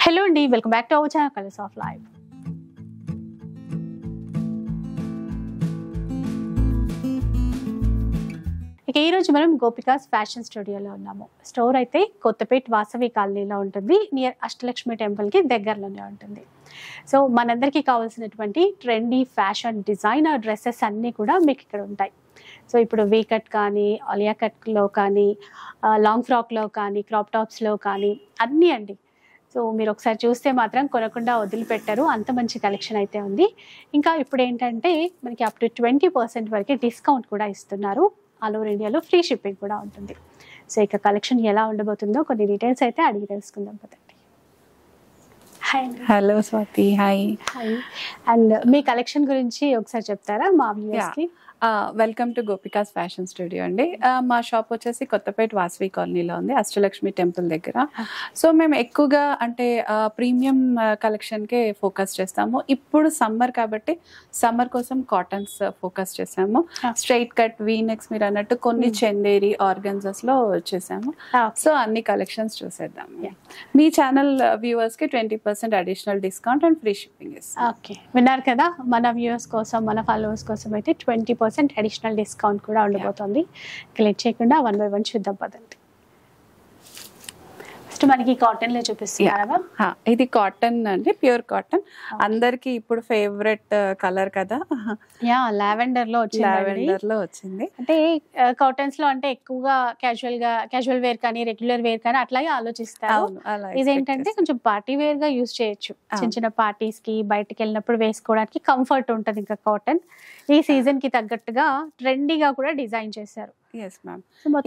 Hello అండి, welcome back to our channel colours of life. ఇక ఈరోజు మనం గోపికాస్ ఫ్యాషన్ స్టూడియోలో ఉన్నాము. స్టోర్ అయితే కొత్తపేట వాసవి కాలనీలో ఉంటుంది, నియర్ అష్టలక్ష్మి టెంపుల్కి దగ్గరలోనే ఉంటుంది. సో మనందరికీ కావాల్సినటువంటి ట్రెండీ ఫ్యాషన్ డిజైనర్ డ్రెస్సెస్ అన్నీ కూడా మీకు ఇక్కడ ఉంటాయి. సో ఇప్పుడు వీ కట్ కానీ, ఆలియా కట్లో కానీ, లాంగ్ ఫ్రాక్లో కానీ, క్రాప్ టాప్స్లో కానీ అన్నీ అండి. సో మీరు ఒకసారి చూస్తే మాత్రం కొనకుండా వదిలిపెట్టారు, అంత మంచి కలెక్షన్ అయితే ఉంది. ఇంకా ఇప్పుడు ఏంటంటే మనకి అప్ టు 20% వరకు డిస్కౌంట్ కూడా ఇస్తున్నారు. ఆల్ ఓవర్ ఇండియాలో ఫ్రీ షిప్పింగ్ కూడా ఉంటుంది. సో ఇక కలెక్షన్ ఎలా ఉండబోతుందో కొన్ని డీటెయిల్స్ అయితే అడిగి తెలుసుకుందాం పదండి. Hi. Hello Swathi. Hi. Hi. And మీ కలెక్షన్ గురించి ఒకసారి చెప్తారా మా వ్యూవర్స్కి? Welcome to Gopika's fashion studio అండి. మా షాప్ వచ్చేసి కొత్తపేట వాసవి కాలనీలో ఉంది, అష్టలక్ష్మి టెంపుల్ దగ్గర. సో మేము ఎక్కువగా అంటే ప్రీమియం కలెక్షన్కే ఫోకస్ చేస్తాము. ఇప్పుడు సమ్మర్ కాబట్టి సమ్మర్ కోసం కాటన్స్ ఫోకస్ చేసాము. స్ట్రైట్ కట్, వీనెక్స్ మీరు అన్నట్టు కొన్ని చందేరి ఆర్గన్జాస్లో చేసాము. సో అన్ని కలెక్షన్స్ చూసేద్దాం. మీ ఛానల్ వ్యూవర్స్కి 20% additional discount and free shipping ఇస్తాం. ఓకే, విన్నారు కదా, మన వ్యూవర్స్ కోసం, మన ఫాలోవర్స్ కోసం అయితే 20% అడిషనల్ డిస్కౌంట్ కూడా ఉండబోతుంది. క్లిక్ చేయకుండా 1 by 1 చూద్దాం పదండి. ఫస్ట్ మనకి కాటన్ లో చూపిస్తున్నారా? ఇది కాటన్ అండి, ప్యూర్ కాటన్. అందరికి ఇప్పుడు ఫేవరెట్ కలర్ కదా. యా, లావెండర్ లో వచ్చింది. అంటే కాటన్స్ లో అంటే ఎక్కువగా క్యాజువల్ వేర్ కానీ, రెగ్యులర్ వేర్ కానీ అట్లాగే ఆలోచిస్తారు. ఇదేంటంటే కొంచెం పార్టీ వేర్ గా యూజ్ చేయొచ్చు. చిన్న చిన్న పార్టీస్ కి, బయటకు వెళ్ళినప్పుడు వేసుకోవడానికి కంఫర్ట్ ఉంటుంది. ఇంకా కాటన్ ఈ సీజన్ కి తగ్గట్టుగా ట్రెండీగా కూడా డిజైన్ చేశారు. Yes ma'am.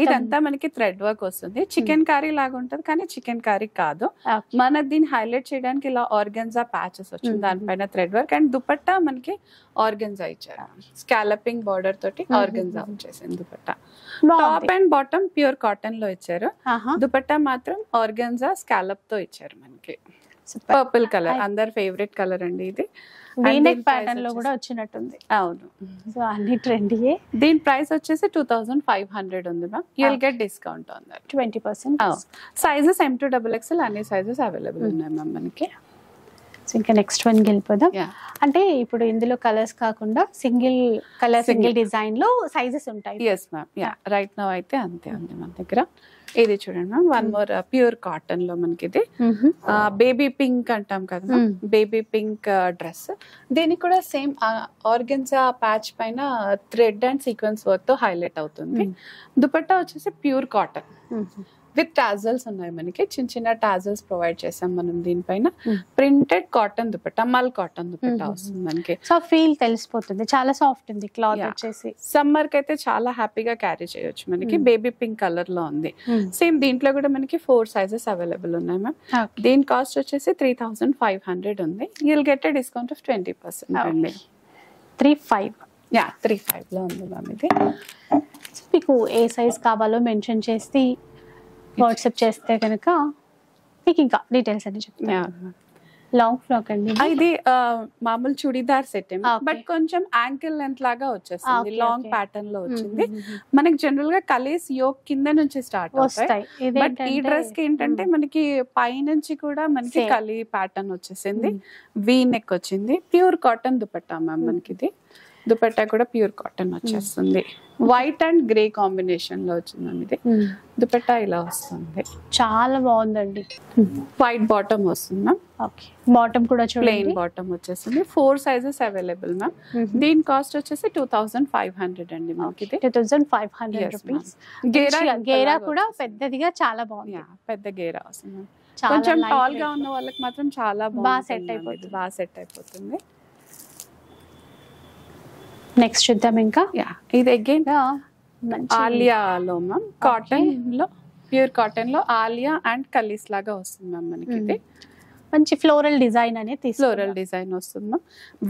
ఇదంతా మనకి థ్రెడ్ వర్క్ వస్తుంది. చికెన్ కర్రీ లాగా ఉంటుంది కానీ చికెన్ కర్రీ కాదు. మనకు దీన్ని హైలైట్ చేయడానికి ఇలా ఆర్గన్జా ప్యాచెస్ వచ్చింది, దానిపైన థ్రెడ్ వర్క్. అండ్ దుపట్టా మనకి ఆర్గన్జా ఇచ్చారు, స్కాలపింగ్ బార్డర్ తోటి ఆర్గన్జా వచ్చేసింది dupatta. Top and bottom pure cotton లో ఇచ్చారు. దుపట్టా మాత్రం ఆర్గన్జా స్కాలప్ తో ఇచ్చారు మనకి. పర్పుల్ కలర్ అందరి ఫేవరెట్ కలర్ అండి. ఇది వీనెక్ ప్యాటర్న్ లో కూడా వచ్చినట్టుంది. అవును. సో అన్ని ట్రెండీయే. దీని ప్రైస్ వచ్చేసి 2500 ఉంది ma'am. You will get discount on that 20%. Sizes M to XXL అన్ని సైజెస్ అవైలబుల్ ఉన్నాయి మ్యామ్ మనకి. సో ఇంకా నెక్స్ట్ వన్ వెళ్ళిపోదాం. అంటే ఇప్పుడు ఇందులో కలర్స్ కాకుండా సింగిల్ డిజైన్ లో సైజెస్ ఉంటాయి. Yes ma'am. Yeah, right now అయితే అంతే ఉంది మన దగ్గర. ఇది చూడండి ma'am, one more pure cotton లో మనకి ఇది బేబీ పింక్ అంటాం కదా, బేబీ పింక్ డ్రెస్. దీనికి కూడా సేమ్ ఆర్గన్జా ప్యాచ్ పైన థ్రెడ్ అండ్ సీక్వెన్స్ వర్క్ తో హైలైట్ అవుతుంది. దుపట్టా వచ్చేసి ప్యూర్ కాటన్ విత్ టాజల్స్ ఉన్నాయి మనకి. చిన్న చిన్న టాజల్స్ ప్రొవైడ్ చేసాం మనం దీనిపైన. ప్రింటెడ్ కాటన్ దుపట్టా, మల్ కాటన్ దుపట్టా వస్తుంది మనకి. సో ఫీల్ తెలిసిపోతుంది, చాలా సాఫ్ట్ ఉంది క్లాత్ వచ్చేసి. సమ్మర్ కి అయితే చాలా హ్యాపీగా క్యారీ చేయొచ్చు మనకి. బేబీ పింక్ కలర్ లో ఉంది. సేమ్ దీంట్లో కూడా మనకి 4 సైజెస్ అవైలబుల్ ఉన్నాయి మ్యామ్. దీని కాస్ట్ వచ్చేసి 3500 ఉంది. You'll get a discount of 20% అండి. 35 లో ఉంది మ్యామ్ ఇది. మీకు ఏ సైజ్ కావాలో మెన్షన్ చేసి వాట్సాప్ చేస్తే కనుక మీకు ఇంకా డీటెయిల్స్ అన్ని చెప్తాను. లాంగ్ ఫ్రాక్ అండి ఇది, మామూలు చుడిదార్ సెట్, బట్ కొంచెం యాంకిల్ లెంత్ లాగా వచ్చేస్తుంది, లాంగ్ ప్యాటర్న్ లో వచ్చింది. మనకి జనరల్ గా కలీస్ యోక్ కింద నుంచి స్టార్ట్ అవుతాయి. బట్ ఈ డ్రెస్ కి ఏంటంటే మనకి పై నుంచి కూడా మనకి కలీ ప్యాటర్న్ వచ్చేసింది. వీ నెక్ వచ్చింది. ప్యూర్ కాటన్ దుపట్టా మ్యామ్ మనకి. ఇది దుపట్టా కూడా ప్యూర్ కాటన్ వచ్చేస్తుంది. వైట్ అండ్ గ్రే కాంబినేషన్ లో వచ్చింది ఇది. దుపట్టా ఇలా వస్తుంది, చాలా బాగుందండి. వైట్ బాటమ్ వస్తుంది మ్యామ్. ఓకే, బాటమ్ కూడా ప్లెయిన్ బాటమ్ వచ్చేసింది. 4 సైజెస్ అవైలబుల్ మ్యామ్. దీని కాస్ట్ వచ్చేసి 2500 అండి మనకి. 2500 రూపీస్. గేరా కూడా పెద్దదిగా చాలా బాగుంది. పెద్ద గేరా వస్తుంది. కొంచెం టాల్ గా ఉన్న వాళ్ళకి మాత్రం చాలా బాగా సెట్ అయిపోతుంది. నెక్స్ట్ చూద్దాం ఇంకా. ఇది అగైన్ ఆలియాలో మ్యామ్, కాటన్ లో ప్యూర్ కాటన్ లో ఆలియా అండ్ కలీస్ లాగా వస్తుంది మ్యామ్ మనకి. ఇది మంచి ఫ్లోరల్ డిజైన్ అనేది డిజైన్ వస్తుంది మ్యామ్.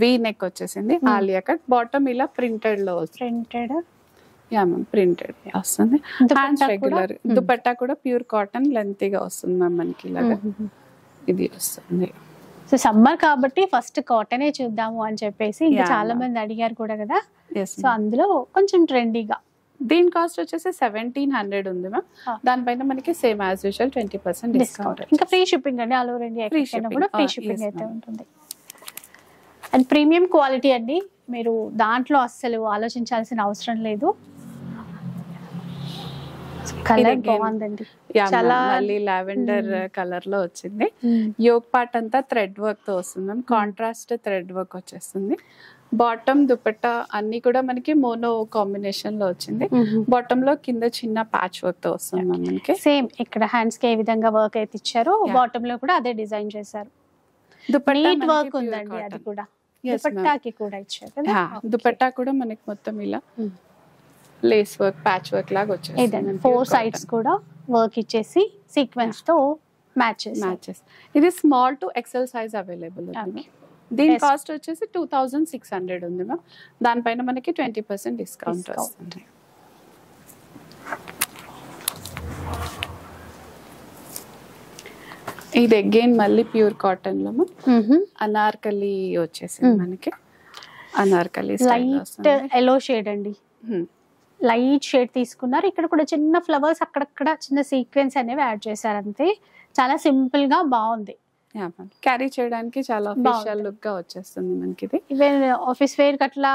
వీ నెక్ వచ్చేసింది, ఆలియా కట్. బాటమ్ ఇలా ప్రింటెడ్ లో ప్రింటెడ్ వస్తుంది. Hands regular. దుపట్టా కూడా ప్యూర్ కాటన్ లెంతీగా వస్తుంది మ్యామ్ మనకి ఇలాగా. ఇది వస్తుంది. సో సమ్మర్ కాబట్టి ఫస్ట్ కాటనే చూద్దాము అని చెప్పేసి ఇంకా చాలా మంది అడిగారు కూడా కదా. సో అందులో కొంచెం ట్రెండీగా దీని కాస్ట్ వచ్చేసి 1700 ఉంది మ్యామ్. దానిపైన మనకి సేమ్ యాజ్ యూజువల్ 20% డిస్కౌంట్. ఇంకా ఫ్రీ షిప్పింగ్ అండి, ఆల్ ఓవర్ ఇండియా Free ఎక్కడికైనా shipping. కూడా ఫ్రీ Yes, షిప్పింగ్ అయితే ma'am. ఉంటుంది. అండ్ ప్రీమియం క్వాలిటీ అండి, మీరు దాంట్లో అస్సలు ఆలోచించాల్సిన అవసరం లేదు. కలర్ again, బాగుందండి, Yeah, చాలా ma'am. మళ్ళీ లావెండర్ కలర్ లో వచ్చింది. యోగ్ పార్ట్ అంతా థ్రెడ్ వర్క్ తో వస్తుంది మ్యామ్. కాంట్రాస్ట్ థ్రెడ్ వర్క్ వచ్చేస్తుంది. బాటమ్ దుపట్టా అన్ని కూడా మనకి మోనో కాంబినేషన్ లో వచ్చింది. బాటమ్ లో కింద చిన్న ప్యాచ్ వర్క్ తో వస్తుంది మ్యామ్ మనకి. సేమ్ ఇక్కడ హ్యాండ్స్ కి ఏ విధంగా వర్క్ అయితే ఇచ్చారో Yeah. బాటమ్ లో కూడా అదే డిజైన్ చేశారు. దుపట్టా నీట్ మనకి వర్క్ pure ఉందండి, cotton. అది కూడా Yes, ma'am. దుపట్టాకి కూడా ఇచ్చారు కదా. Okay. దుపట్టా కూడా మనకి మొత్తం ఇలా లేస్ వర్క్ ప్యాచ్ వర్క్ లాగా వచ్చేస్తుంది. ఇదండి 4 sides కూడా వర్క్ ఇచ్చేసి సీక్వెన్స్ తో మ్యాచ్ చేశారు. మ్యాచెస్. ఇది small to XL size available ఉంది. దీని కాస్ట్ వచ్చేసి 2600 ఉంది మ్యామ్. దానిపైన మనకి 20% డిస్కౌంట్ వస్తుంది. ఇది అగైన్ మళ్ళీ ప్యూర్ కాటన్ లో అనార్కలి వచ్చేసింది మనకి. అనార్కలి లైట్ ఎల్లో షేడ్ అండి, లైట్ షేడ్ తీసుకున్నారు. ఇక్కడ కూడా చిన్న ఫ్లవర్స్ అక్కడక్కడ చిన్న సీక్వెన్స్ అనేవి యాడ్ చేశారు అంతే. చాలా సింపుల్ గా బాగుంది. క్యారీ చేయడానికి చాలా అఫీషియల్ లుక్ గా వచ్చేస్తుంది మనకి. ఇది ఈవెన్ ఆఫీస్ వేర్ అట్లా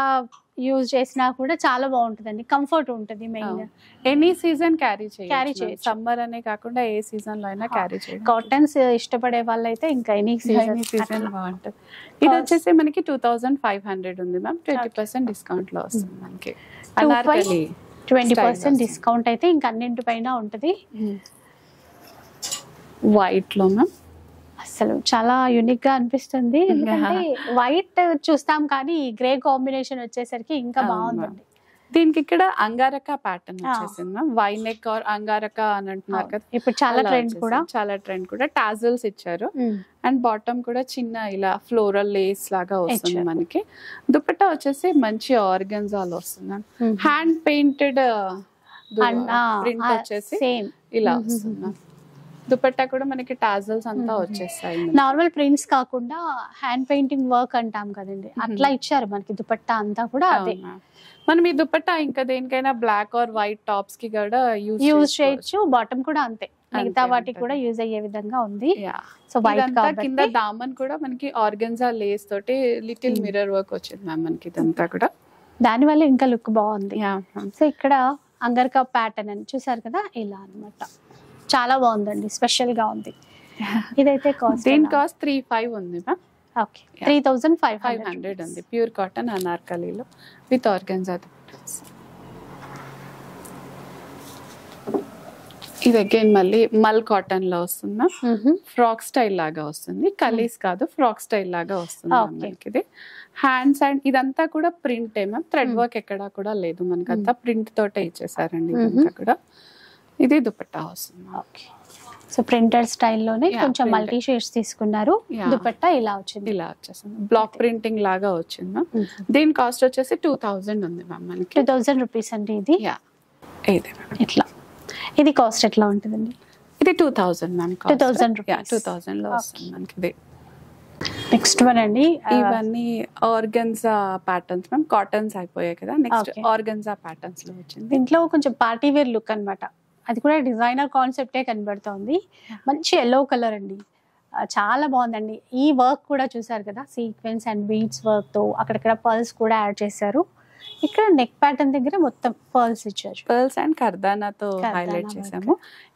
యూజ్ చేసినా కూడా చాలా బాగుంటుందండి, కంఫర్ట్ ఉంటుంది. Main any season carry Carry చేయొచ్చు. చేయొచ్చు. సమ్మర్ అనే కాకుండా ఏ సీజన్ లో అయినా క్యారీ చేయొచ్చు. కాటన్స్ ఇష్టపడే వాళ్ళైతే ఇంకా ఎనీ సీజన్ సీజన్ బాగుంటుంది. ఇది వచ్చేసి మనకి 2500 ఉంది మ్యామ్. 20% డిస్కౌంట్ లో వస్తుంది మనకి. అనార్కలి 20% డిస్కౌంట్ అయితే ఇంకా అన్నింటిపైన ఉంటుంది. వైట్ లో మ్యామ్ అసలు చాలా యూనిక్ గా అనిపిస్తుంది, ఎందుకంటే వైట్ చూస్తాం కానీ గ్రే కాంబినేషన్ వచ్చేసరికి ఇంకా బాగుందండి. దీనికి ఇక్కడ అంగారక ప్యాటర్న్ వచ్చేసింది మ్యామ్. వైనెక్ ఆర్ అంగారక అని అంటున్నారు కదా, ఇప్పుడు చాలా అలా ట్రెండ్ వచ్చేసింది. కూడా. చాలా ట్రెండ్ కూడా. టాజల్స్ ఇచ్చారు అండ్ బాటమ్ కూడా చిన్న ఇలా ఫ్లోరల్ లేస్ లాగా వస్తుంది ఇచ్చారు. మనకి. దుపట్టా వచ్చేసి మంచి ఆర్గన్జాలో వస్తుంది. హ్యాండ్ పెయింటెడ్ ప్రింట్ వచ్చేసి సేమ్ ఇలా వస్తుంది. దుపట్టా కూడా మనకి టాజల్స్ అంతా వచ్చేస్తాయి. నార్మల్ ప్రింట్స్ కాకుండా హ్యాండ్ పెయింటింగ్ వర్క్ అంటాం కదండి, అట్లా ఇచ్చారు మనకి. దుపట్టా అంతా కూడా అదే. మనం ఈ దుపట్టా ఇంకా దేనికైనా బ్లాక్ ఆర్ వైట్ టాప్స్ కి కూడా యూజ్ చేయొచ్చు. బాటమ్ కూడా అంతే, మిగతా వాటికి కూడా యూజ్ అయ్యే విధంగా ఉంది. సో వైట్ కింద దామన్ కూడా మనకి ఆర్గన్జా లేస్ తోటి లిటిల్ మిర్రర్ వర్క్ వచ్చింది మ్యామ్ మనకి. ఇదంతా కూడా దాని వల్ల ఇంకా లుక్ బాగుంది. సో ఇక్కడ అంగర్కా ప్యాటర్న్ అని చూసారు కదా, ఇలా అన్నమాట. చాలా బాగుందండి, స్పెషల్ గా ఉంది. ఇదైతే కాస్ట్, దీని కాస్ట్ 35 ఉంది మ్యామ్. ఓకే 3500 ఉంది. ప్యూర్ కాటన్ అనార్కలీలో విత్ ఆర్గన్జా. ఇది అగైన్ మళ్ళీ మల్ కాటన్ లో వస్తుంది మ్యామ్. ఫ్రాక్ స్టైల్ లాగా వస్తుంది, కలీస్ కాదు, ఫ్రాక్ స్టైల్ లాగా వస్తుంది మనకి. ఇది హ్యాండ్స్ అండ్ ఇదంతా కూడా ప్రింట్ మ్యామ్. థ్రెడ్ వర్క్ ఎక్కడా కూడా లేదు మనకి, అంతా ప్రింట్ తోటే ఇచ్చేసారండి ఇదంతా కూడా. ఇది దుపట్టా వస్తుంది. ఓకే, సో ప్రింటెడ్ స్టైల్లోనే కొంచెం మల్టీ షేడ్స్ తీసుకున్నారు. దుపట్టా ఇలా వచ్చింది, ఇలా వచ్చేసింది. బ్లాక్ ప్రింటింగ్ లాగా వచ్చింది మ్యామ్. దీని కాస్ట్ వచ్చేసి 2000 ఉంది మ్యామ్ మనకి. 2000 రూపీస్ అండి ఇది. ఇది ఇట్లా. ఇది కాస్ట్ ఎట్లా ఉంటుందండి? ఇది 2000 మ్యామ్. 2000 రూపీస్. 2000 లో వస్తుంది మనకి. ఇది నెక్స్ట్ వన్ అండి, ఇవన్నీ ఆర్గన్జా ప్యాటర్న్స్ మ్యామ్. కాటన్స్ అయిపోయాయి కదా, నెక్స్ట్ ఆర్గన్జా ప్యాటర్న్స్ లో వచ్చింది. దీంట్లో కొంచెం పార్టీ వేర్ లుక్ అన్నమాట. అది కూడా డిజైనర్ కాన్సెప్టే కనబడుతోంది. మంచి ఎల్లో కలర్ అండి, చాలా బాగుందండి. ఈ వర్క్ కూడా చూసారు కదా, సీక్వెన్స్ అండ్ బీడ్స్ వర్క్ తో అక్కడక్కడ పర్ల్స్ కూడా యాడ్ చేశారు. ఇక్కడ నెక్ ప్యాటర్న్ దగ్గర మొత్తం పర్ల్స్ ఇచ్చారు. పర్ల్స్ అండ్ కర్దానాతో హైలైట్ చేసాము.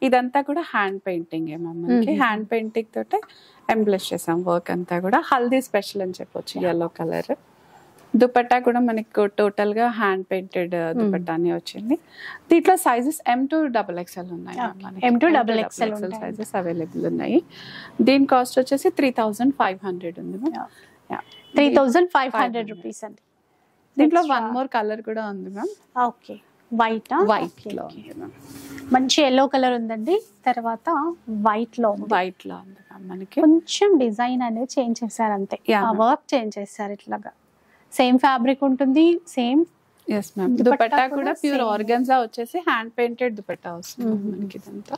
ఇదంతా కూడా హ్యాండ్ పెయింటింగ్ మనకి. హ్యాండ్ పెయింటింగ్ తోటే ఎంబ్లెష్ చేసాం వర్క్ అంతా కూడా. హల్దీ స్పెషల్ అని చెప్పొచ్చు. ఎల్లో కలర్ దుపట్టా కూడా మనకి టోటల్ గా హ్యాండ్ పెయింటెడ్ దుపట్టానే వచ్చింది. దీంట్లో సైజెస్ M to XXL ఉన్నాయి. M to XXL sizes available ఉన్నాయి. దీని కాస్ట్ వచ్చేసి 3500 ఉంది. 3500 రూపీస్ అండి. దీంట్లో వన్ మోర్ కలర్ కూడా ఉంది మ్యామ్. ఓకే, వైట్ వైట్ లో మంచి ఎల్లో కలర్ ఉందండి. తర్వాత వైట్ లో ఉంది మ్యామ్ మనకి. కొంచెం డిజైన్ అనేది చేంజ్ చేశారు అంతే, ఆ వర్క్ చేంజ్ చేశారు. ఇట్లాగా సేమ్ ఫ్యాబ్రిక్ ఉంటుంది, సేమ్. Yes ma'am. దుపట్టా కూడా ప్యూర్ ఆర్గన్జా వచ్చేసి హ్యాండ్ పెయింటెడ్ దుపట్టా వస్తుంది మనకి. ఇదంతా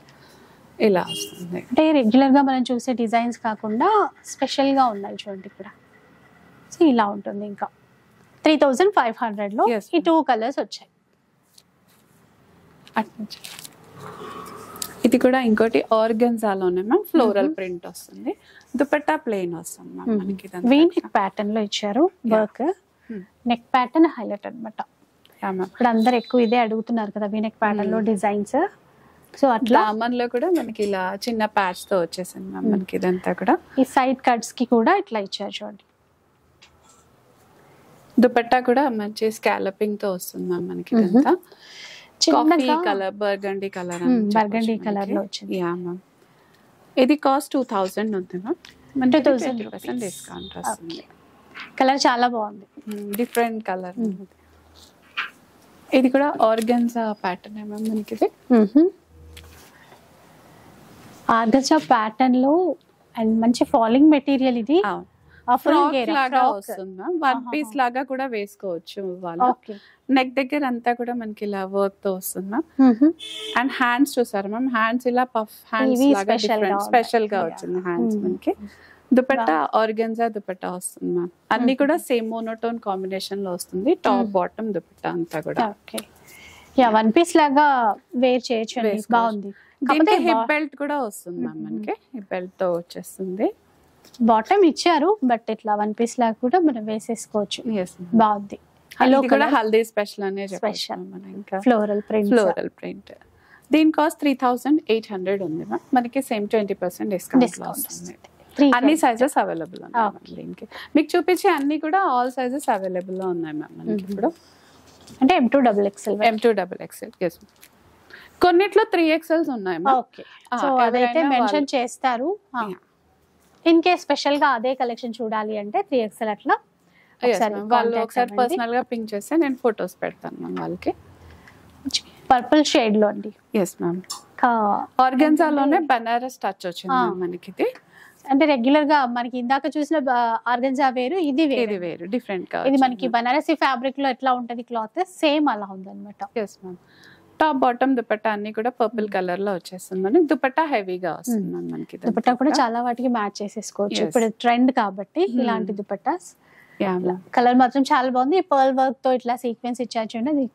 ఇలా వస్తుంది. అంటే రెగ్యులర్ గా మనం చూసే డిజైన్స్ కాకుండా స్పెషల్ గా ఉన్నాయి చూడండి ఇక్కడ. సో ఇలా ఉంటుంది. ఇంకా 3500 లో ఈ 2 కలర్స్ వచ్చాయి. అట్నుంచి ఇది కూడా ఇంకోటి ఆర్గన్జాలోనే మ్యామ్ ఫ్లోరల్ ప్రింట్ వస్తుంది, దుపట్టా ప్లెయిన్ వస్తుంది మ్యామ్ మనకి. వీనెక్ ప్యాటర్న్ లో ఇచ్చారు వర్క్, నెక్ ప్యాటర్న్ హైలైట్ అనమాట. ఇప్పుడు అందరు ఎక్కువ ఇదే అడుగుతున్నారు కదా వీనెక్ ప్యాటర్న్ లో డిజైన్స్. సో అట్లా దామన్ లో కూడా మనకి ఇలా చిన్న ప్యాచ్ తో వచ్చేసింది మ్యామ్ మనకి ఇదంతా కూడా. ఈ సైడ్ కట్స్ కి కూడా ఇట్లా ఇచ్చారు చూడండి. దుపట్టా కూడా మంచి స్కాలపింగ్ తో వస్తుంది మ్యామ్ మనకి ఇదంతా. Coffee colour, burgundy colour, burgundy colour లో వచ్చింది. Yeah ma'am. ఇది కాస్ట్ 2000 ఉంది మ్యామ్. 2000 డిస్కౌంట్ వస్తుంది. కలర్ చాలా బాగుంది, డిఫరెంట్ కలర్. ఇది కూడా ఆర్గన్జా ప్యాటర్న్ మ్యామ్ మనకి. ఇది ఆర్గన్జా ప్యాటర్న్ లో అండ్ మంచి ఫాలింగ్ మెటీరియల్. ఇది ఫ్రాక్ లాగా వస్తుంది మ్యామ్, వన్ పీస్ లాగా కూడా వేసుకోవచ్చు వాళ్ళు. నెక్ దగ్గర అంతా కూడా మనకి ఇలా వర్క్ తో వస్తుంది మ్యామ్. అండ్ హ్యాండ్స్ చూసారు మ్యామ్, హ్యాండ్స్ ఇలా పఫ్ హ్యాండ్స్ లాగా స్పెషల్ గా వచ్చింది హ్యాండ్స్ మనకి. దుపట్టా ఆర్గన్జా దుపట్టా వస్తుంది మ్యామ్. అన్ని కూడా సేమ్ మోనోటోన్ కాంబినేషన్ లో వస్తుంది, టాప్ బాటమ్ దుపట్టా అంతా కూడా. వన్ పీస్ లాగా వేర్ చేయొచ్చు, బాగుంది. దీనికి హిప్ బెల్ట్ కూడా వస్తుంది మ్యామ్ మనకి, హిప్ బెల్ట్ తో వచ్చేస్తుంది. బాటమ్ ఇచ్చారు బట్ ఇట్లా వన్ పీస్ లాగా కూడా మనం వేసేసుకోవచ్చు, బాగుంది. కూడా హల్దీ స్పెషల్ అనే స్పెషల్ ఇంకా ఫ్లోరల్ ప్రింట్. దీని కాస్ట్ 3800 ఉంది మ్యామ్ మనకి. సేమ్ 20% డిస్కౌంట్ వస్తుంది. అన్ని సైజెస్ అవైలబుల్ ఉన్నాయి దీనికి. మీకు చూపించే అన్ని కూడా ఆల్ సైజెస్ అవైలబుల్ లో ఉన్నాయి మ్యామ్ మనకి ఇప్పుడు. అంటే M2XXL. కొన్నిట్లో 3XL ఉన్నాయి మ్యామ్. ఓకే, సో అదైతే మెన్షన్ చేస్తారు. ఇన్ కేస్ స్పెషల్ గా అదే కలెక్షన్ చూడాలి అంటే 3XL అట్లా వాళ్ళు ఒకసారి పర్సనల్ గా పింక్ చేస్తే నేను ఫొటోస్ పెడతాను మ్యామ్ వాళ్ళకి. పర్పుల్ షేడ్ లో అండి. Yes ma'am. ఆర్గన్జాలోనే బనారస్ టచ్ వచ్చింది మనకి. ఇది అంటే రెగ్యులర్ గా మనకి ఇందాక చూసిన ఆర్గన్జా వేరు, ఇది వేరు డిఫరెంట్ గా. ఇది మనకి బనారసి ఫ్యాబ్రిక్ లో ఎట్లా ఉంటది క్లాత్ సేమ్ అలా ఉందన్నమాట. Yes ma'am. Top bottom dupatta అన్ని కూడా పర్పుల్ కలర్ లో వచ్చేస్తుంది. దుపట్టా హెవీగా వస్తుంది మనకి. దుపట్టా కూడా చాలా వాటికి మ్యాచ్ చేసేసుకోవచ్చు, ఇప్పుడు ట్రెండ్ కాబట్టి ఇలాంటి దుపట్టాస్. కలర్ మాత్రం చాలా బాగుంది. పర్ల్ వర్క్ తో ఇట్లా సీక్వెన్స్ ఇచ్చారు చూడండి, అది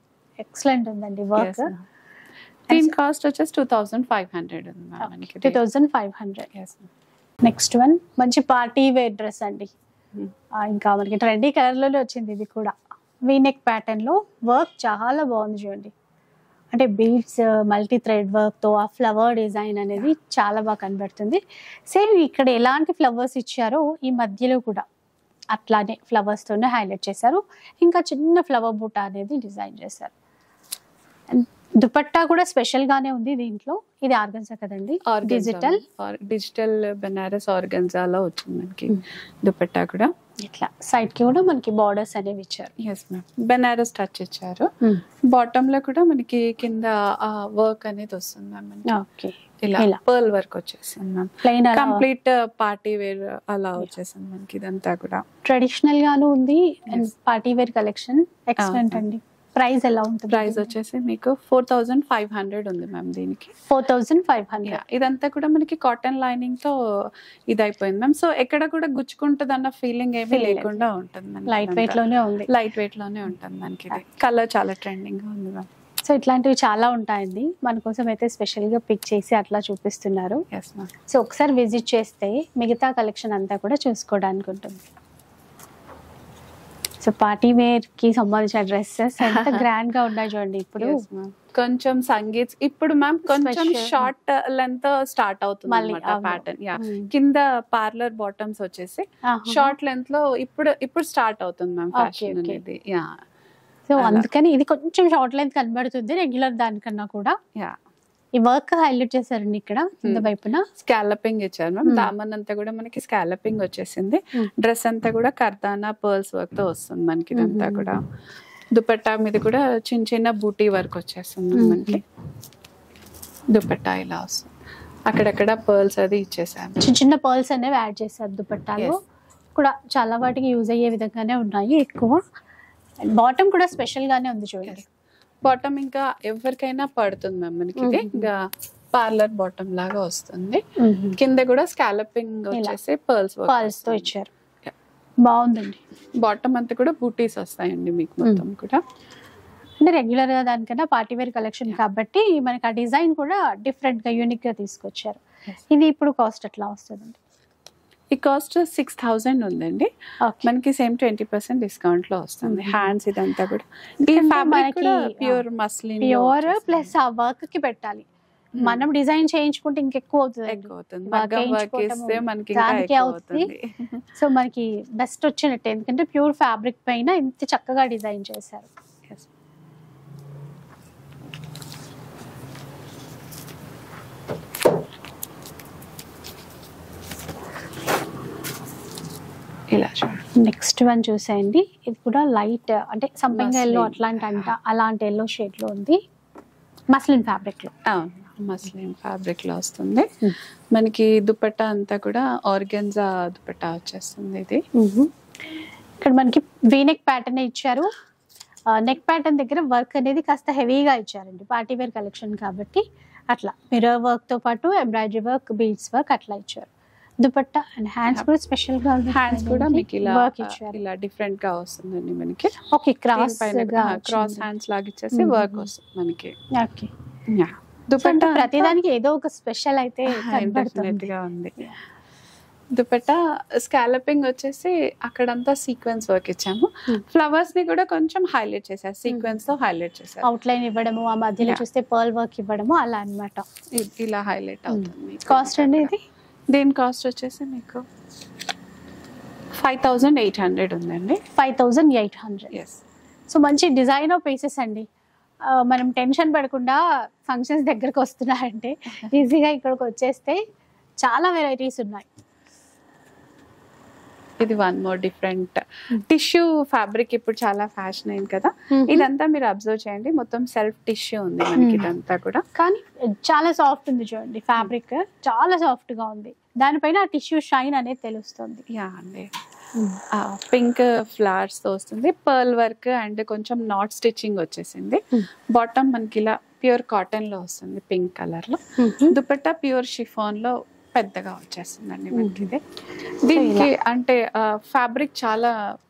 ఎక్సలెంట్ ఉందండి వర్క్. దీని కాస్ట్ వచ్చేసి 2500 ఉంది మనకి. 2500. నెక్స్ట్ వన్ మంచి పార్టీ వేర్ డ్రెస్ అండి. ఇంకా మనకి ట్రెండీ కలర్ లోనే వచ్చింది. ఇది కూడా వీనెక్ ప్యాటర్న్ లో వర్క్ చాలా బాగుంది చూడండి. అంటే బీడ్స్ మల్టీ థ్రెడ్ వర్క్ తో ఆ ఫ్లవర్ డిజైన్ అనేది చాలా బాగా కనబడుతుంది. సేమ్ ఇక్కడ ఎలాంటి ఫ్లవర్స్ ఇచ్చారో ఈ మధ్యలో కూడా అట్లానే ఫ్లవర్స్ తోనే హైలైట్ చేశారు. ఇంకా చిన్న ఫ్లవర్ బూటా అనేది డిజైన్ చేశారు. దుపట్టా కూడా స్పెషల్ గానే ఉంది దీంట్లో. ఇది ఆర్గన్జా కదండి, డిజిటల్ బనారస్ ఆర్గన్జాలో వచ్చింది మనకి దుపట్టా కూడా. ఇట్లా సైడ్ కి కూడా మనకి బార్డర్స్ అనేవి ఇచ్చారు. Yes ma'am. బనారస్ టచ్ ఇచ్చారు. బాటమ్ లో కూడా మనకి కింద వర్క్ అనేది వస్తుంది మ్యామ్ మనకి. ఓకే, ఇలా పర్ల్ వర్క్ వచ్చేస్తుంది ma'am. Plain complete party wear అలా వచ్చేసింది మనకి. ఇదంతా కూడా ట్రెడిషనల్ గాను ఉంది and party wear collection excellent అండి. ప్రైస్ ఎలా ఉంటుంది? ప్రైస్ వచ్చేసి మీకు 4500 ఉంది మ్యామ్ దీనికి. 4500. ఇదంతా కూడా మనకి కాటన్ లైనింగ్ తో ఇది అయిపోయింది మ్యామ్. సో ఎక్కడ కూడా గుచ్చుకుంటుంది అన్న ఫీలింగ్ ఏమీ లేకుండా ఉంటుంది. లైట్ వెయిట్ లోనే ఉంది. లైట్ వెయిట్ లోనే ఉంటుంది మనకి. కలర్ చాలా ట్రెండింగ్ గా ఉంది మ్యామ్. సో ఇట్లాంటివి చాలా ఉంటాయండి. మన కోసం అయితే స్పెషల్ గా పిక్ చేసి అట్లా చూపిస్తున్నారు. సో ఒకసారి విజిట్ చేస్తే మిగతా కలెక్షన్ అంతా కూడా చూసుకోవడానికి ఉంటుంది. సో పార్టీ వేర్ కి సంబంధించిన డ్రెస్సెస్ ఎంత గ్రాండ్ గా ఉన్నాయి చూడండి. ఇప్పుడు కొంచెం సంగీత్ ఇప్పుడు మ్యామ్ కొంచెం షార్ట్ లెంత్ స్టార్ట్ అవుతుంది ప్యాటర్న్. కింద పార్లర్ బాటమ్స్ వచ్చేసి షార్ట్ లెంత్ లో ఇప్పుడు స్టార్ట్ అవుతుంది మ్యామ్ ఫ్యాషన్ అనేది. సో అందుకని ఇది కొంచెం షార్ట్ లెంత్ కనబడుతుంది రెగ్యులర్ దానికన్నా కూడా. ఈ వర్క్ హైలైట్ చేశారండి ఇక్కడ కింద వైపున. స్కాలపింగ్ ఇచ్చారు మ్యామ్. దామన్ అంతా కూడా మనకి స్కాలపింగ్ వచ్చేసింది. డ్రెస్ అంతా కూడా కర్దానా పర్ల్స్ వర్క్ తో వస్తుంది మనకి. ఇదంతా కూడా దుపట్టా మీద కూడా చిన్న చిన్న బూటీ వర్క్ వచ్చేస్తుంది మనకి. దుపట్టా ఇలా వస్తుంది, అక్కడక్కడ పర్ల్స్ అది ఇచ్చేసారు. చిన్న చిన్న పర్ల్స్ అనేవి యాడ్ చేశారు దుపట్టాలో కూడా. చాలా వాటికి యూజ్ అయ్యే విధంగానే ఉన్నాయి ఎక్కువ. బాటమ్ కూడా స్పెషల్ గానే ఉంది చూడండి. బాటమ్ ఇంకా ఎవరికైనా పడుతుంది మ్యామ్ మనకి. ఇది ఇంకా పార్లర్ బాటమ్ లాగా వస్తుంది. కింద కూడా స్కాలపింగ్ వచ్చేసి పర్ల్స్ తో ఇచ్చారు, బాగుందండి. బాటమ్ అంతా కూడా బూటీస్ వస్తాయండి మీకు మొత్తం కూడా. అంటే రెగ్యులర్ గా దానికన్నా పార్టీ వేర్ కలెక్షన్ కాబట్టి మనకి ఆ డిజైన్ కూడా డిఫరెంట్ గా యూనిక్ గా తీసుకొచ్చారు. ఇది ఇప్పుడు కాస్ట్ ఎట్లా వస్తుందండి? ఈ కాస్ట్ 6000 ఉందండి. మనకి సేమ్ 20% డిస్కౌంట్ లో వస్తుంది. హ్యాండ్స్ ఇదంతా కూడా ఈ ఫ్యాబ్రిక్ కూడా ప్యూర్ మస్లిన్, ప్యూర్ ప్లస్ ఆ వర్క్ కి పెట్టాలి. మనం డిజైన్ చేయించుకుంటే ఇంకెక్కువ అవుతుంది. సో మనకి బెస్ట్ వచ్చినట్టు, ఎందుకంటే ప్యూర్ ఫ్యాబ్రిక్ పైన ఇంత చక్కగా డిజైన్ చేశారు. ఇలా నెక్స్ట్ వన్ చూసేయండి. ఇది కూడా లైట్ అంటే సంపింగ్ ఎల్లో అలాంటి ఎల్లో షేడ్ లో ఉంది. మస్లిన్ ఫ్యాబ్రిక్ లో, మస్లిన్ ఫ్యాబ్రిక్ లో వస్తుంది. మనకి దుపట్టా అంతా కూడా ఆర్గెన్జా దుపట్టా వచ్చేస్తుంది. ఇది ఇక్కడ మనకి వీనెక్ ప్యాటర్న్ ఇచ్చారు. నెక్ ప్యాటర్న్ దగ్గర వర్క్ అనేది కాస్త హెవీగా ఇచ్చారండి, పార్టీ వేర్ కలెక్షన్ కాబట్టి. అట్లా మిర్రర్ వర్క్ తో పాటు ఎంబ్రాయిడరీ వర్క్, బీడ్స్ వర్క్ అట్లా ఇచ్చారు. దుపట్టా అండ్ హ్యాండ్స్ కూడా స్పెషల్ గా, హ్యాండ్స్ కూడా మీకు ఇలా వర్క్ ఇచ్చారు. ఇలా డిఫరెంట్ గా వస్తుందండి మనకి. ఓకే, క్రాస్ హ్యాండ్స్ లాగా ఇచ్చేసి వర్క్ వస్తుంది మనకి. ఓకే, దుపట్టా ప్రతిదానికి ఏదో ఒక స్పెషల్ అయితే గా ఉంది. దుపట్టా స్కాలపింగ్ వచ్చేసి అక్కడంతా సీక్వెన్స్ వర్క్ ఇచ్చాము. ఫ్లవర్స్ ని కూడా కొంచెం హైలైట్ చేశారు, సీక్వెన్స్ తో హైలైట్ చేశారు. అవుట్ లైన్ ఇవ్వడము, ఆ మధ్యలో చూస్తే పర్ల్ వర్క్ ఇవ్వడము అలా అన్నమాట. ఇలా హైలైట్ అవుతుంది. కాస్ట్ అండి ఇది? దీని కాస్ట్ వచ్చేసి మీకు 5800 ఉందండి. 5800. ఎస్. సో మంచి డిజైన్ ఆఫ్ పీసెస్ అండి. మనం టెన్షన్ పడకుండా ఫంక్షన్స్ దగ్గరకు వస్తున్నాయంటే ఈజీగా ఇక్కడికి వచ్చేస్తే చాలా వెరైటీస్ ఉన్నాయి. ఇది one more different tissue fabric ఇప్పుడు చాలా ఫ్యాషన్ అయింది కదా. ఇదంతా మీరు అబ్జర్వ్ చేయండి, మొత్తం సెల్ఫ్ టిష్యూ ఉంది మనకి. ఇదంతా కూడా కానీ చాలా సాఫ్ట్ ఉంది చూడండి, ఫ్యాబ్రిక్ చాలా సాఫ్ట్ గా ఉంది. దానిపైన ఆ టిష్యూ షైన్ అనేది తెలుస్తుంది. యా అండి. పింక్ ఫ్లవర్స్ తో వస్తుంది, పర్ల్ వర్క్ అండ్ కొంచెం నాట్ స్టిచ్చింగ్ వచ్చేసింది. బాటమ్ మనకి ఇలా ప్యూర్ కాటన్ లో వస్తుంది, పింక్ కలర్ లో. దుపట్టా ప్యూర్ షిఫాన్ లో పెద్దగా వచ్చేస్తుందండి మనకి. దీనికి అంటే ఫ్యాబ్రిక్ చాలా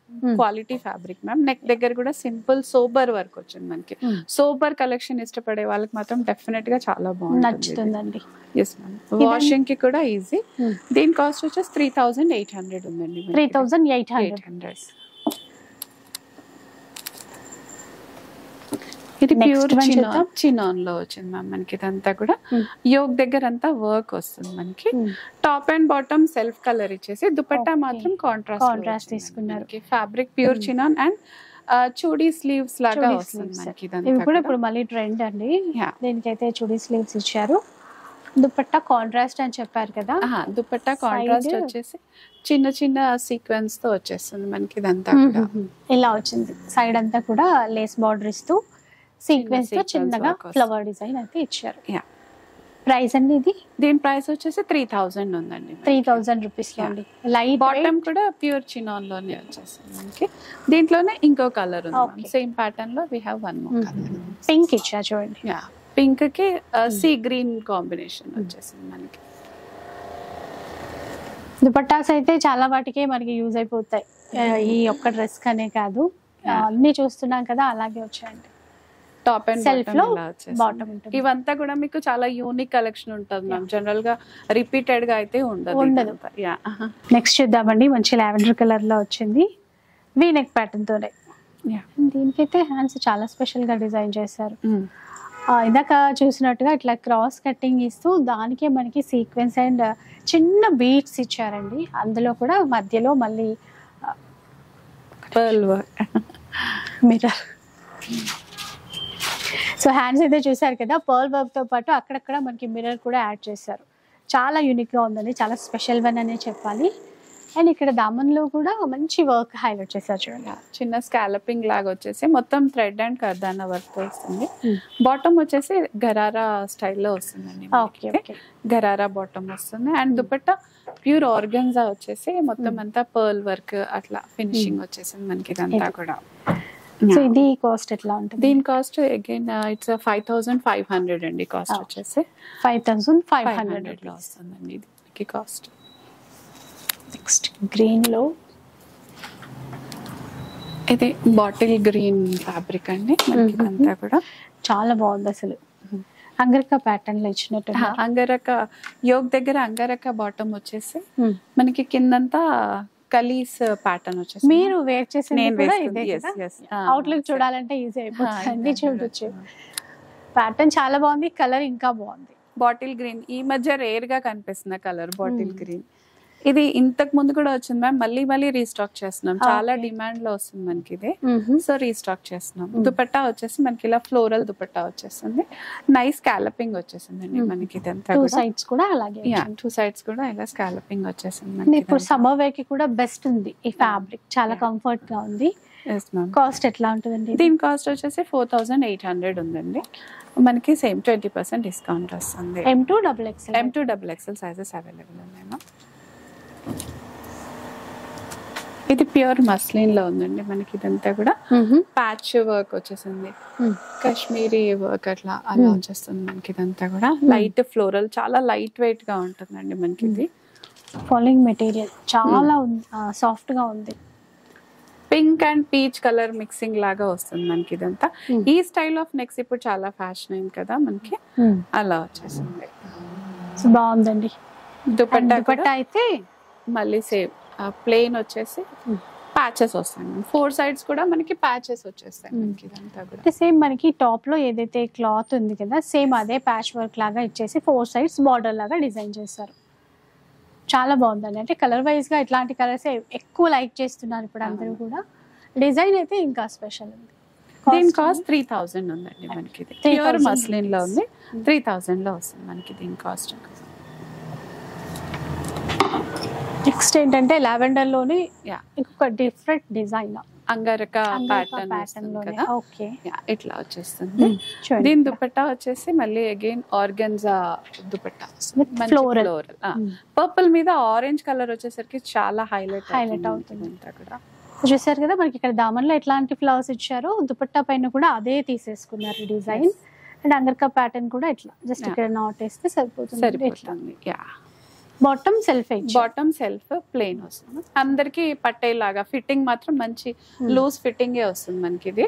క్వాలిటీ ఫ్యాబ్రిక్ మ్యామ్. నెక్ దగ్గర కూడా సింపుల్ సోబర్ వర్క్ వచ్చింది మనకి. సోబర్ కలెక్షన్ ఇష్టపడే వాళ్ళకి మాత్రం డెఫినెట్ గా చాలా నచ్చుతుందండి. Yes ma'am. వాషింగ్ కి కూడా ఈజీ. దీని కాస్ట్ వచ్చేసి 3800 ఉందండి. 3800. ఇది ప్యూర్ చినాన్ లో వచ్చింది మ్యామ్ మనకి. ఇదంతా కూడా యోగ్ దగ్గర అంతా వర్క్ వస్తుంది మనకి. Top and bottom self colour ఇచ్చేసి దుపట్టా మాత్రం కాంట్రాస్ట్ తీసుకున్నారు. ఫ్యాబ్రిక్ ప్యూర్ చినాన్ అండ్ చూడీ స్లీవ్స్ లాగా వస్తుంది మనకి. ఇవి కూడా ఇప్పుడు మళ్ళీ ట్రెండ్ అండి. దీనికైతే చూడీ స్లీవ్స్ ఇచ్చారు. దుపట్టా కాంట్రాస్ట్ అని చెప్పారు కదా. దుపట్టా కాంట్రాస్ట్ వచ్చేసి చిన్న చిన్న సీక్వెన్స్ తో వచ్చేస్తుంది మనకి. ఇదంతా ఇలా వచ్చింది. సైడ్ అంతా కూడా లేస్ బార్డర్ ఇస్తూ సీక్వెన్స్ తో చిన్నగా ఫ్లవర్ డిజైన్ అయితే ఇచ్చారు. ప్రైస్ అండి ఇది? దీని ప్రైస్ వచ్చేసి 3000 ఉందండి. 3000 రూపీస్ లో అండి. లైట్ బాటమ్ కూడా ప్యూర్ చినాన్ లోనే వచ్చేసింది మనకి. దీంట్లోనే ఇంకో కలర్ ఉంది, సేమ్ ప్యాటర్న్ లో we have one more colour. Pink ఇచ్చారు చూడండి. పింక్ కి సీ గ్రీన్ కాంబినేషన్ వచ్చేసింది మనకి. దుపట్టాస్ అయితే చాలా వాటికే మనకి యూజ్ అయిపోతాయి, ఈ ఒక్క డ్రెస్ కనే కాదు. అన్ని చూస్తున్నాం కదా, అలాగే వచ్చాయండి. టాప్ అండ్ సెల్ఫ్ లో బాటమ్ ఉంటుంది. ఇవంతా కూడా మీకు చాలా యూనిక్ కలెక్షన్ ఉంటుంది మ్యామ్. జనరల్ గా రిపీటెడ్ గా అయితే ఉండదు. నెక్స్ట్ చూద్దామండి. మంచి లావెండర్ కలర్ లో వచ్చింది, వీ నెక్ ప్యాటర్న్ తోనే. దీనికైతే హ్యాండ్స్ చాలా స్పెషల్ గా డిజైన్ చేశారు. ఇందాక చూసినట్టుగా ఇట్లా క్రాస్ కట్టింగ్ ఇస్తూ దానికే మనకి సీక్వెన్స్ అండ్ చిన్న బీట్స్ ఇచ్చారండి. అందులో కూడా మధ్యలో మళ్ళీ మిర్రర్. సో హ్యాండ్స్ అయితే చూసారు కదా, పర్ల్ వర్క్ తో పాటు అక్కడక్కడ మనకి మిర్రర్ కూడా యాడ్ చేశారు. చాలా యూనిక్ గా ఉందండి, చాలా స్పెషల్ వన్ అనే చెప్పాలి. అండ్ ఇక్కడ దామన్లో కూడా మంచి వర్క్ హైలైట్ చేశారు చూడండి. చిన్న స్కాలపింగ్ లాగా వచ్చేసి మొత్తం థ్రెడ్ అండ్ కర్దానా వర్క్ వస్తుంది. బాటమ్ వచ్చేసి గరారా స్టైల్లో వస్తుందండి. గరారా బాటమ్ వస్తుంది. అండ్ దుపట్టా ప్యూర్ ఆర్గన్జా వచ్చేసి మొత్తం అంతా పర్ల్ వర్క్ అట్లా ఫినిషింగ్ వచ్చేసింది మనకి. ఇదంతా కూడా. సో ఇది కాస్ట్ ఎట్లా ఉంటుంది? దీని కాస్ట్ అగైన్ ఇట్స్ 5500 అండి. కాస్ట్ వచ్చేసి 5500 లో వస్తుందండి ఇది కాస్ట్. నెక్స్ట్ గ్రీన్ లో ఇది బాటిల్ గ్రీన్ ఫ్యాబ్రిక్ అండి మనకి ఇదంతా కూడా చాలా బాగుంది అసలు. అంగరికా ప్యాటర్న్ లో ఇచ్చినట్టు. అంగరక యోగ్ దగ్గర అంగరక బాటమ్ వచ్చేసి మనకి కిందంతా కలీస్ ప్యాటర్న్ వచ్చేసి మీరు వేర్ చేసింది నేను కూడా వేసుకుంది. ఇదే Yes, కదా? yes. అవుట్లుక్ చూడాలంటే ఈజీ అయిపోతుంది, ఇది చూడొచ్చు. ప్యాటర్న్ చాలా బాగుంది, కలర్ ఇంకా బాగుంది. బాటిల్ గ్రీన్ ఈ మధ్య రేర్ గా కనిపిస్తుంది కలర్ బాటిల్ గ్రీన్. ఇది ఇంతకు ముందు కూడా వచ్చింది మ్యామ్, మళ్ళీ రీస్టాక్ చేస్తున్నాం. చాలా డిమాండ్ లో వస్తుంది మనకి ఇది, సో రీస్టాక్ చేస్తున్నాం. దుపట్టా వచ్చేసి మనకి ఇలా ఫ్లోరల్ దుపట్టా వచ్చేస్తుంది, నైస్ స్కాలపింగ్ వచ్చేసిందండి మనకి ఇదంతా. టూ సైడ్స్ కూడా అలాగే, టూ సైడ్స్ కూడా ఇలా స్కాలపింగ్ వచ్చేసింది. ఇప్పుడు సమ్మర్ వేర్ కి కూడా బెస్ట్ ఉంది ఈ ఫ్యాబ్రిక్, చాలా కంఫర్ట్ గా ఉంది. కాస్ట్ ఎట్లా ఉంటుందండి? దీని కాస్ట్ వచ్చేసి 4800 ఉందండి మనకి. సేమ్ 20% డిస్కౌంట్ వస్తుంది. M2XXL సైజెస్ అవైలబుల్ ఉన్నాయి. ఇది ప్యూర్ మస్లిన్ లో ఉందండి మనకి ఇదంతా కూడా. ప్యాచ్ వర్క్ వచ్చేసింది, కాశ్మీరీ వర్క్ అలా వచ్చేస్తుంది మనకి ఇదంతా కూడా. లైట్ ఫ్లోరల్, చాలా లైట్ వెయిట్ గా ఉంటుందండి మనకి. ఇది ఫాలింగ్ మెటీరియల్ చాలా సాఫ్ట్ గా ఉంది. Pink and peach colour mixing లాగా వస్తుంది మనకి ఇదంతా. ఈ స్టైల్ ఆఫ్ నెక్స్ ఇప్పుడు చాలా ఫ్యాషన్ అయింది కదా మనకి, అలా వచ్చేసింది. బాగుందండి. దుపట్టా అయితే మళ్ళీ సేమ్ ప్లెయిన్ వచ్చేసి ప్యాచెస్ వస్తాయి. 4 sides కూడా మనకి ప్యాచెస్ వచ్చేస్తాయి మనకి ఇదంతా కూడా. సేమ్ మనకి టాప్ లో ఏదైతే క్లాత్ ఉంది కదా, సేమ్ అదే ప్యాచ్ వర్క్ లాగా ఇచ్చేసి 4 sides బార్డర్ లాగా డిజైన్ చేస్తారు. చాలా బాగుందండి. అంటే కలర్ వైజ్ గా ఇట్లాంటి కలర్స్ ఎక్కువ లైక్ చేస్తున్నారు ఇప్పుడు అందరూ కూడా. డిజైన్ అయితే ఇంకా స్పెషల్ ఉంది. దీని కాస్ట్ 3000 ఉందండి మనకి. ఇది ప్యూర్ మస్లిన్ లో ఉంది, 3000 లో వస్తుంది మనకి దీని కాస్ట్. నెక్స్ట్ ఏంటంటే లావెండర్ లోనే ఇంకొక డిఫరెంట్ డిజైన్, అంగరక ప్యాటర్న్ కదా. ఓకే, ఇట్లా వచ్చేస్తుంది. దీని దుపట్టా వచ్చేసి మళ్ళీ again organza dupatta, floral. Purple మీద ఆరెంజ్ కలర్ వచ్చేసరికి చాలా హైలైట్ అవుతుంది. చూసారు కదా మనకి ఇక్కడ దామన్ లో ఎట్లాంటి ఫ్లవర్స్ ఇచ్చారో, దుపట్టా పైన కూడా అదే తీసేసుకున్నారు డిజైన్. అండ్ అంగరక ప్యాటర్న్ కూడా ఇట్లా జస్ట్ ఇక్కడ నాట్ వేస్తే సరిపోతుంది. బాటమ్ సెల్ఫ్ ప్లెయిన్ వస్తుంది. అందరికి పట్టేలాగా ఫిట్టింగ్ మాత్రం మంచి లూజ్ ఫిట్టింగ్ వస్తుంది మనకి ఇది.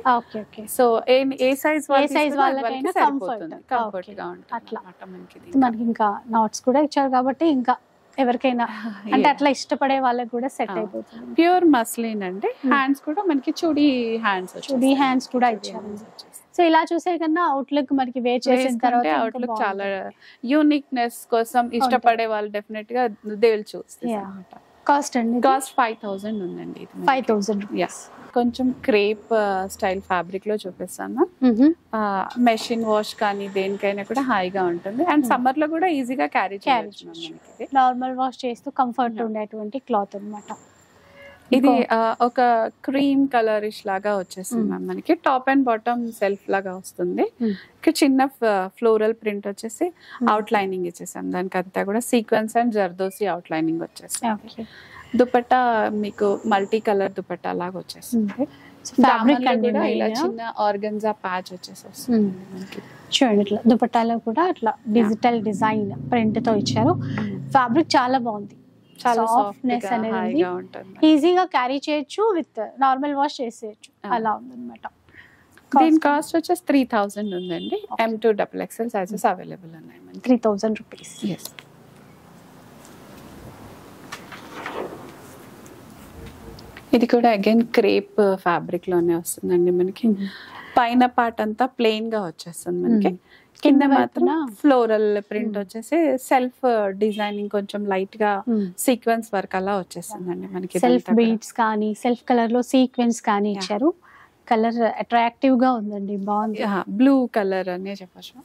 సో ఏ సైజ్ వాళ్ళకైనా కంఫర్ట్ గా ఉంటుంది అట్లా మనకి. ఇంకా నాట్స్ కూడా ఇచ్చారు కాబట్టి ఇంకా ఎవరికైనా అంటే అట్లా ఇష్టపడే వాళ్ళకి కూడా సెట్ అయిపోతుంది. ప్యూర్ మస్లిన్ అండి. హ్యాండ్స్ కూడా మనకి చుడీ హ్యాండ్స్ కూడా ఇచ్చారు. సో ఇలా చూసే కన్నా అవుట్లుక్ మనకి వేర్ చేసిన తర్వాత అవుట్లుక్ చాలా యూనిక్నెస్ కోసం ఇష్టపడే వాళ్ళు డెఫినెట్ గా దే విల్ చూస్. కాస్ట్ అండి, కాస్ట్ 5000 ఉందండి. 5000. కొంచెం క్రేప్ స్టైల్ ఫ్యాబ్రిక్ లో చూపిస్తాను. మెషిన్ వాష్ కానీ దేనికైనా కూడా హాయిగా ఉంటుంది. అండ్ సమ్మర్ లో కూడా ఈజీగా క్యారీ చేయొచ్చు. నార్మల్ వాష్ చేస్తూ కంఫర్ట్ ఉండేటువంటి క్లాత్ అన్నమాట. ఇది ఒక క్రీమ్ కలరిష్ లాగా వచ్చేస్తుంది మనకి. టాప్ అండ్ బాటమ్ సెల్ఫ్ లాగా వస్తుంది. చిన్న ఫ్లోరల్ ప్రింట్ వచ్చేసి అవుట్ లైనింగ్ ఇచ్చేసాం దానికి. అంతా కూడా sequence and zardozi out lining వచ్చేస్తుంది. దుపట్టా మీకు మల్టీ కలర్ దుపట్టా లాగా వచ్చేస్తుంది. ఇలా చిన్న ఆర్గన్జా ప్యాచ్ వచ్చేసి వస్తుంది మనకి. చూడండి ఇట్లా దుపట్టాలో కూడా అట్లా డిజిటల్ డిజైన్ ప్రింట్ తో ఇచ్చారు. ఫ్యాబ్రిక్ చాలా బాగుంది, చాలా సాఫ్ట్నెస్ అనేది ఉంటుంది. ఈజీగా క్యారీ చేయొచ్చు, విత్ నార్మల్ వాష్ చేసేయచ్చు, అలా ఉందన్నమాట. దీని కాస్ట్ వచ్చేసి 3000 ఉందండి. M2XXL సైజెస్ అవైలబుల్ ఉన్నాయి మనకి. 3000 రూపీస్. ఇది కూడా అగైన్ క్రేప్ ఫ్యాబ్రిక్ లోనే వస్తుందండి మనకి. పైన పార్ట్ అంతా ప్లెయిన్ గా వచ్చేస్తుంది మనకి, కింద మాత్రం ఫ్లోరల్ ప్రింట్ వచ్చేసి సెల్ఫ్ డిజైనింగ్ కొంచెం లైట్ గా సీక్వెన్స్ వర్క్ అలా వచ్చేస్తుందండి మనకి. సెల్ఫ్ బీడ్స్ కానీ సెల్ఫ్ కలర్ లో సీక్వెన్స్ కానీ ఇచ్చారు. కలర్ అట్రాక్టివ్ గా ఉందండి, బాగుంది. బ్లూ కలర్ అనే చెప్పచ్చు.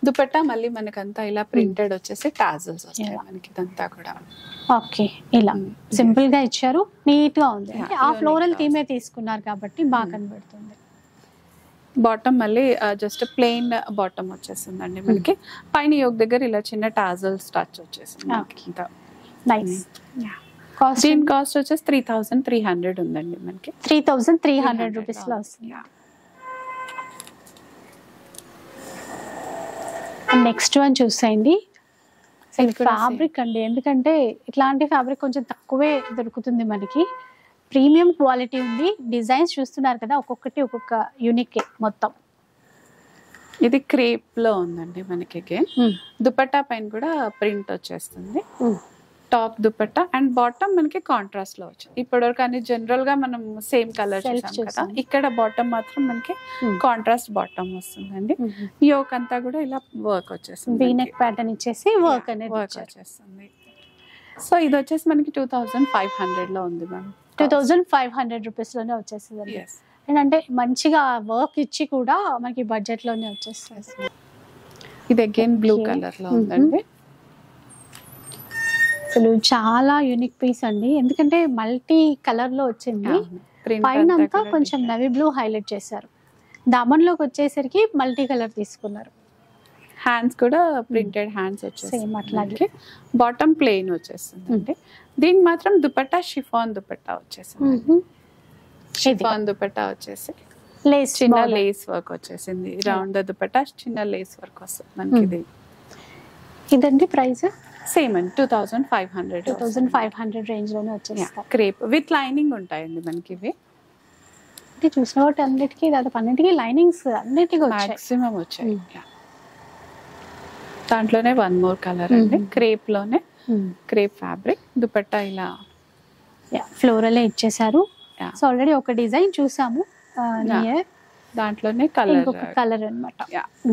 దుపట్టా మళ్ళీ మనకంతా ఇలా ప్రింటెడ్ వచ్చేసి టాజల్స్ వస్తాయి మనకి ఇదంతా కూడా. ఓకే, ఇలా సింపుల్ గా ఇచ్చారు, నీట్ గా ఉంది. ఆ ఫ్లోరల్ థీమే తీసుకున్నారు కాబట్టి బాగా కనబడుతుంది. బాటమ్ మళ్ళీ జస్ట్ ప్లెయిన్ బాటమ్ వచ్చేస్తుందండి మనకి. పైన యోగ్ దగ్గర ఇలా చిన్న టాజల్స్ టచ్ వచ్చేసింది. దీని కాస్ట్ వచ్చేసి 3300 ఉందండి మనకి. 3300 రూపీస్ లో వస్తుంది. నెక్స్ట్ వన్ చూసేయండి. ఫ్యాబ్రిక్ అండి, ఎందుకంటే ఇట్లాంటి ఫ్యాబ్రిక్ కొంచెం తక్కువే దొరుకుతుంది మనకి. ప్రీమియం క్వాలిటీ ఉంది. డిజైన్స్ చూస్తున్నారు కదా, ఒక్కొక్కటి ఒక్కొక్క యూనిక్ మొత్తం. ఇది క్రేప్ లో ఉందండి మనకి. దుపట్టా పైన కూడా ప్రింట్ వచ్చేస్తుంది. టాప్ దుపట్టా అండ్ బాటమ్ మనకి కాంట్రాస్ట్ లో వచ్చింది. ఇప్పటివరకు అన్ని జనరల్ గా మనం సేమ్ కలర్ చూసాం కదా, ఇక్కడ బాటమ్ మాత్రం మనకి కాంట్రాస్ట్ బాటమ్ వస్తుందండి. యోక్ అంతా కూడా ఇలా వర్క్ వచ్చేస్తుంది, వీనెక్ ప్యాటర్న్ ఇచ్చేసి వర్క్ అనేది వర్క్ వచ్చేస్తుంది. సో ఇది వచ్చేసి మనకి 2500 లో ఉంది మ్యామ్. 2500 రూపీస్ లోనే వచ్చేస్తుంది. అంటే మంచిగా వర్క్ ఇచ్చి కూడా మనకి బడ్జెట్ లోనే వచ్చేస్తుంది. ఇది అగైన్ బ్లూ కలర్ లో ఉందండి. అసలు చాలా యూనిక్ పీస్ అండి, ఎందుకంటే మల్టీ కలర్ లో వచ్చింది. పైన అంతా కొంచెం నవీ బ్లూ హైలైట్ చేశారు, దామన్లోకి వచ్చేసరికి మల్టీ కలర్ తీసుకున్నారు. హ్యాండ్స్ కూడా ప్రింటెడ్ హ్యాండ్స్ వచ్చేసి అట్లాగే. బాటమ్ ప్లెయిన్ వచ్చేస్తుంది అండి. దీనికి మాత్రం దుపట్టా షిఫాన్ దుపట్టా వచ్చేసింది. షిఫాన్ దుపట్టా వచ్చేసి చిన్న లేస్ వర్క్ వచ్చేసింది. రౌండ్ దుపట్టా చిన్న లేస్ వర్క్ వస్తుంది మనకి. ఇదండి ప్రైస్ సేమ్ అండి 2500 రేంజ్ లోనే వచ్చేస్తాయి. క్రేప్ విత్ లైనింగ్ ఉంటాయండి మనకి. ఇవి చూసిన వాటి అన్నిటికీ దాదాపు అన్నిటికీ లైనింగ్స్ అన్నిటికీ మాక్సిమం వచ్చాయి. దాంట్లోనే వన్ మోర్ కలర్ అండి, క్రేప్ లోనే క్రేప్ ఫ్యాబ్రిక్. దుపట్టా ఇలా ఫ్లోరల్ ఇచ్చేసారు. సో ఆల్రెడీ ఒక డిజైన్ చూసాము, దాంట్లోనే కలర్ కలర్ అన్నమాట.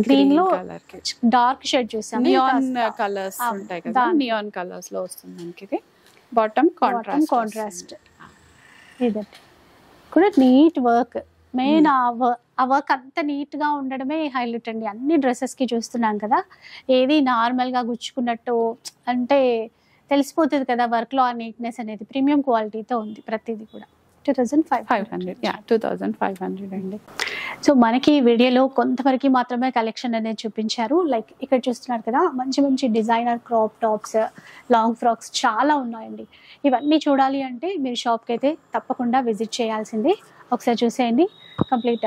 గ్రీన్ లో డార్క్ షేడ్ చూసాము. నియాన్ కలర్స్ ఉంటాయి కదా, నియాన్ కలర్స్ లో వస్తుంది మనకి. ఇది బాటమ్ కాంట్రాస్ట్. ఇదండి కూడా నీట్ వర్క్. మెయిన్ ఆ వర్క్ అంత నీట్ గా ఉండడమే హైలైట్ అండి. అన్ని డ్రెస్సెస్ కి చూస్తున్నాం కదా, ఏది నార్మల్ గా గుచ్చుకున్నట్టు అంటే తెలిసిపోతుంది కదా వర్క్ లో ఆ నీట్నెస్ అనేది. ప్రీమియం క్వాలిటీతో ఉంది ప్రతిదీ కూడా. 2500 అండి. సో మనకి వీడియోలో కొంతవరకు మాత్రమే కలెక్షన్ అనేది చూపించారు. లైక్ ఇక్కడ చూస్తున్నారు కదా, మంచి మంచి designer crop tops, long frocks చాలా ఉన్నాయండి. ఇవన్నీ చూడాలి అంటే మీరు షాప్కి అయితే తప్పకుండా విజిట్ చేయాల్సిందే. ఒకసారి చూసేయండి. కంప్లీట్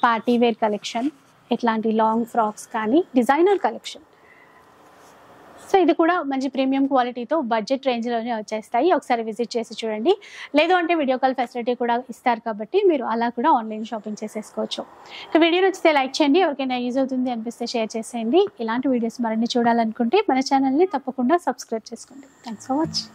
పార్టీ వేర్ కలెక్షన్, ఇట్లాంటి లాంగ్ ఫ్రాక్స్ కానీ డిజైనర్ కలెక్షన్. సో ఇది కూడా మంచి ప్రీమియం క్వాలిటీతో బడ్జెట్ రేంజ్లోనే వచ్చేస్తాయి. ఒకసారి విజిట్ చేసి చూడండి. లేదు అంటే వీడియో కాల్ ఫెసిలిటీ కూడా ఇస్తారు కాబట్టి మీరు అలా కూడా ఆన్లైన్ షాపింగ్ చేసేసుకోవచ్చు. ఇక వీడియో నచ్చితే లైక్ చేయండి, ఎవరికైనా యూజ్ అవుతుంది అనిపిస్తే షేర్ చేసేయండి. ఇలాంటి వీడియోస్ మరిన్ని చూడాలనుకుంటే మన ఛానల్ని తప్పకుండా సబ్స్క్రైబ్ చేసుకోండి. Thanks for watching.